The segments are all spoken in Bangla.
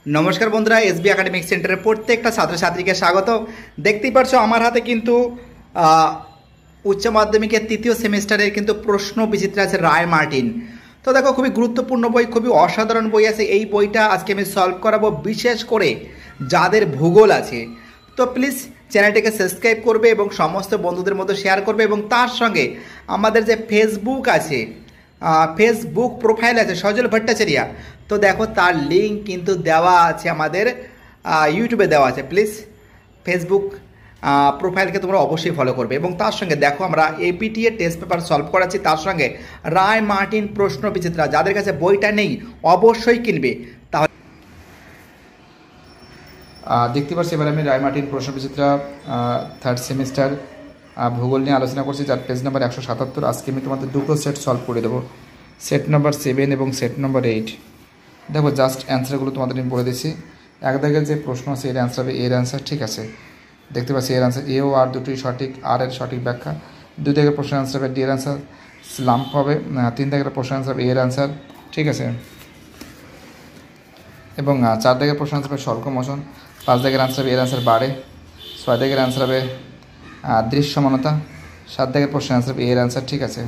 নমস্কার বন্ধুরা, এসবি একাডেমিক সেন্টারের প্রত্যেকটা ছাত্রছাত্রীকে স্বাগত। দেখতেই পারছো আমার হাতে কিন্তু উচ্চ মাধ্যমিকের তৃতীয় সেমিস্টারের কিন্তু প্রশ্ন বিচিত্রা আছে রায় মার্টিন। তো দেখো, খুবই গুরুত্বপূর্ণ বই, খুবই অসাধারণ বই আছে। এই বইটা আজকে আমি সলভ করাবো, বিশেষ করে যাদের ভূগোল আছে। তো প্লিজ চ্যানেলটিকে সাবস্ক্রাইব করবে এবং সমস্ত বন্ধুদের মধ্যে শেয়ার করবে, এবং তার সঙ্গে আমাদের যে ফেসবুক আছে, ফেসবুক প্রোফাইল আছে সজল ভট্টাচার্য, তো দেখো তার লিঙ্ক কিন্তু দেওয়া আছে আমাদের ইউটিউবে দেওয়া আছে। প্লিজ ফেসবুক প্রোফাইলকে তোমরা অবশ্যই ফলো করবে, এবং তার সঙ্গে দেখো আমরা এপিটিএ টেস্ট পেপার সলভ করাচ্ছি, তার সঙ্গে রায় মার্টিন প্রশ্ন বিচিত্রা। যাদের কাছে বইটা নেই অবশ্যই কিনবে। তাহলে দেখতে পাচ্ছি এবার আমি রায় মার্টিন প্রশ্ন বিচিত্রা থার্ড সেমিস্টার ভূগোল নিয়ে আলোচনা করছি, যার পেজ নাম্বার 177। আজকে আমি তোমাদের দুটো সেট সলভ করে দেবো, সেট নাম্বার 7 এবং সেট নাম্বার 8। দেখো জাস্ট অ্যান্সারগুলো তোমাদের আমি বলে দিচ্ছি। এক দাগের যে প্রশ্ন আছে এর অ্যান্সার হবে এর অ্যান্সার, ঠিক আছে। দেখতে পাচ্ছি এর অ্যান্সার এ ও আর দুটোই সঠিক, আর এর সঠিক ব্যাখ্যা। 2 দাগের প্রশ্ন অ্যান্সার হবে ডি এর অ্যান্সার স্লাম্প হবে। 3 দাগের প্রশ্ন অ্যান্সার হবে এর অ্যান্সার, ঠিক আছে। এবং 4 দাগের প্রশ্ন অ্যান্সার হবে স্বল্প মোশন। 5 দাগের অ্যান্সার হবে এর অ্যান্সার বাড়ে। 6 দাগের অ্যান্সার হবে দৃশ্যমানতা। 7 দাগের প্রশ্ন অ্যান্সার হবে এর অ্যান্সার, ঠিক আছে।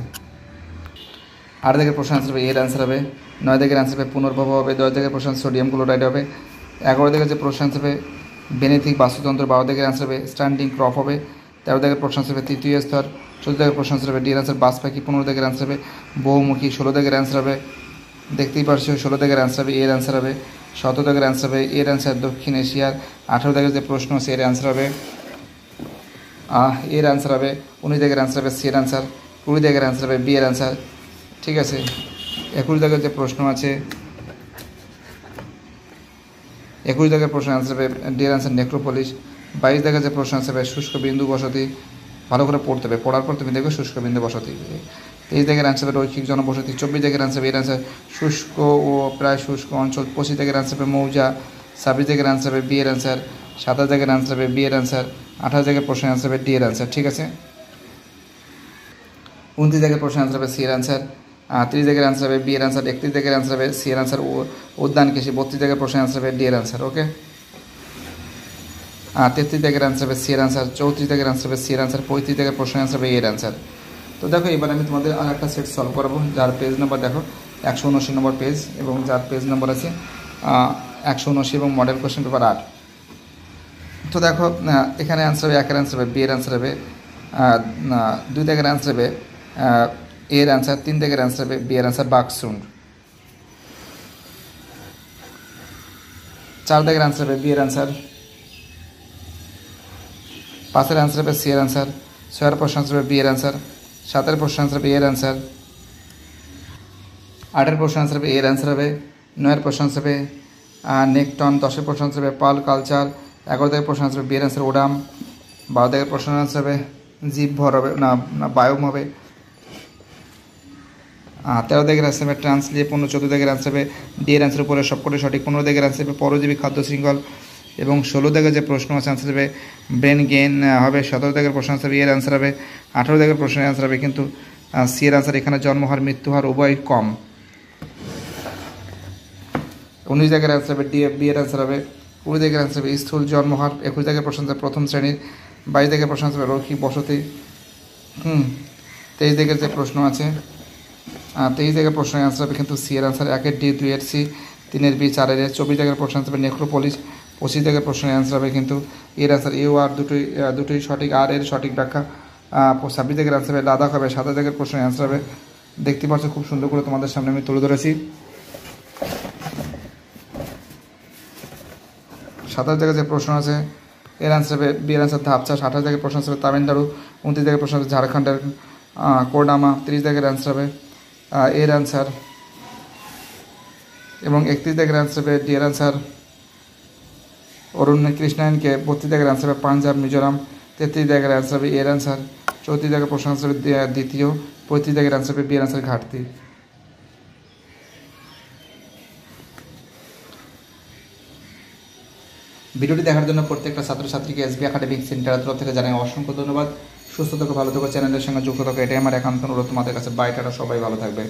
8 দাগের প্রশ্ন অ্যান্সার হবে এর অ্যান্সার হবে। 9 দাগের অ্যান্সার হবে পুনর্ভব হবে। 10 দাগের প্রশ্ন সোডিয়াম ক্লোরাইড হবে। 11 দাগের যে প্রশ্ন অ্যান্সার হবে বেনেথিক বাস্তুতন্ত্র। 12 দাগের অ্যান্সার হবে স্ট্যান্ডিং ক্রপ হবে। 13 দাগের প্রশ্ন অ্যান্সার হবে তৃতীয় স্তর। 14 দাগের প্রশ্ন অ্যান্সার হবে ডি এর অ্যান্সার বাস পাখি। 15 দাগের অ্যান্সার হবে বহুমুখী। 16 দাগের অ্যান্সার হবে, দেখতেই পারছো 16 দাগের অ্যান্সার হবে এর অ্যান্সার হবে। 17 দাগের অ্যান্সার হবে এর অ্যান্সার দক্ষিণ এশিয়ার। 18 দাগের যে প্রশ্ন আছে এর অ্যান্সার হবে এর অ্যান্সার হবে। 19 দাগের অ্যান্সার হবে সি এর অ্যান্সার। 20 দাগের অ্যান্সার হবে বি এর অ্যান্সার, ঠিক আছে। 21 দাগের যে প্রশ্ন আছে 21 দাগের প্রশ্ন অ্যান্সার হবে ডি এর অ্যান্সার নেক্রোপলিস। 22 দাগের যে প্রশ্ন আছে শুষ্ক বিন্দু বসতি। ভালো করে পড়তে হবে, পড়ার পর তুমি দেখবে শুষ্ক বিন্দু বসতি। 23 দাগের অ্যান্সার হবে রৈখিক জনবসতি। 24 দাগের অ্যান্সার হবে এর অ্যান্সার শুষ্ক ও প্রায় শুষ্ক অঞ্চল। 25 দাগের অ্যান্সার হবে মৌজা। 26 দাগের অ্যান্সার হবে বি এর অ্যান্সার। 27 দাগের অ্যান্সার হবে বি এর অ্যান্সার। 28 দাগের প্রশ্ন অ্যান্সার হবে ডি এর অ্যান্সার, ঠিক আছে। 29 দাগের প্রশ্ন অ্যান্সার হবে সি এর অ্যান্সার। 30 দাগের অ্যান্সার হবে বি এর অ্যান্সার। 31 দাগের অ্যান্সার হবে সি এর অ্যান্সার উদ্যান কৃষি। 32 দাগের প্রশ্ন অ্যান্সার হবে ডি এর অ্যান্সার, ওকে। 33 দাগের অ্যান্সার হবে সি এর অ্যান্সার। 34 দাগের অ্যান্সার হবে সি এর অ্যান্সার। 35 দাগের প্রশ্ন অ্যান্সার হবে এর অ্যান্সার। তো দেখো এবার আমি তোমাদের আর একটা সেট সলভ করাবো, যার পেজ নাম্বার দেখো 179 নম্বর পেজ, এবং যার পেজ নাম্বার আছে 179 এবং মডেল কোশ্চেন পেপার 8। তো দেখো এখানে অ্যান্সার হবে একের অ্যান্সার হবে বি এর অ্যান্সার হবে। 2 দাগের অ্যান্সার হবে এর অ্যান্সার। 3 দাগের অ্যান্সার হবে বি এর অ্যান্সার বাকসুন্ড। 4 দাগের অ্যান্সার হবে বি এর অ্যান্সার। 5 এর অ্যান্সার হবে সি এর অ্যান্সার। 6 এর প্রশ্ন অ্যান্সার হবে বি এর অ্যান্সার। 7 এর প্রশ্ন অ্যান্সার হবে এর অ্যান্সার। 8 এর প্রশ্ন অ্যান্সার হবে এর অ্যান্সার হবে। 9 এর প্রশ্ন অ্যান্সার হবে নেকটন। 10 এর প্রশ্ন অ্যান্সার হবে পাল কালচার। 11 দাগের প্রশ্ন অ্যান্সার হবে বি এর অ্যান্সার ওডাম। 12 দাগের প্রশ্ন অ্যান্সার হবে জীবভর হবে, না বায়োম হবে। 13 দাগের অ্যান্সার হবে ট্রান্সলিপন। 14 দাগের অ্যান্সার হবে ডি এর অ্যান্সার উপরে সবকটি সঠিক। 15 দাগের অ্যান্সার হবে পরজীবী খাদ্য শৃঙ্খল, এবং 16 দাগের যে প্রশ্ন আছে অ্যান্সার হবে ব্রেন গেইন হবে। 17 দাগের প্রশ্ন অ্যান্সার হবে এর অ্যান্সার হবে। 18 দাগের প্রশ্নের অ্যান্সার হবে কিন্তু সি এর অ্যান্সার। এখানে জন্মহার মৃত্যুহার উভয় কম। 19 দাগের অ্যান্সার হবে বি এর অ্যান্সার হবে। 20 দাগের অ্যান্সার হবে স্থূল জন্মহার। 21 দাগের প্রশ্ন আছে প্রথম শ্রেণীর। 22 দাগের প্রশ্ন আছে রৈখিক বসতি। 23 দাগের যে প্রশ্ন আছে 23 দাগের প্রশ্নের অ্যান্সার হবে কিন্তু সি এর অ্যান্সার। 1 এর ডি, 2 এর সি, 3 এর বি, 4 এর এ। 24 দাগের প্রশ্ন আছে নেক্রোপলিস। 25 দাগের প্রশ্নের অ্যান্সার হবে কিন্তু এর অ্যান্সার এ ও আর দুটোই সঠিক, আর এর সঠিক ব্যাখ্যা। 26 দাগের অ্যান্সার হবে লাদাখ হবে। 27 দাগের প্রশ্নের অ্যান্সার হবে, দেখতে পাচ্ছ খুব সুন্দর করে তোমাদের সামনে আমি তুলে ধরেছি। 27 দাগের যে প্রশ্ন আছে এর অ্যান্সার হবে বি এর অ্যান্সার ধাপচা। 28 দাগের প্রশ্ন আছে তামিলনাড়ু। 29 দাগের প্রশ্ন আছে ঝাড়খণ্ডের কোডামা। 30 দাগের অ্যান্সার হবে এর অ্যান্সার, এবং 31 দাগের অ্যান্সার হবে ডি এর অ্যান্সার অরুণ কৃষ্ণায়নকে। 32 দাগের অ্যান্সার হবে পাঞ্জাব মিজোরাম। 33 দাগের অ্যান্সার হবে এর অ্যান্সার। 34 দাগের প্রশ্ন অ্যান্সার হবে দ্বিতীয়। 35 দাগের অ্যান্সার হবে বি এর অ্যান্সার ঘাটতি। ভিডিওটি দেখার জন্য প্রত্যেকটা ছাত্রছাত্রীকে এসবি একাডেমিক সেন্টারের তরফ থেকে জানাই অসংখ্য ধন্যবাদ। সুস্থ থাকো, ভালো থাকো, চ্যানেলের সঙ্গে যুক্ত থাকো, এটাই আমার একান্ত অনুরোধ তোমাদের কাছে। বাইটাটা সবাই ভালো থাকবে।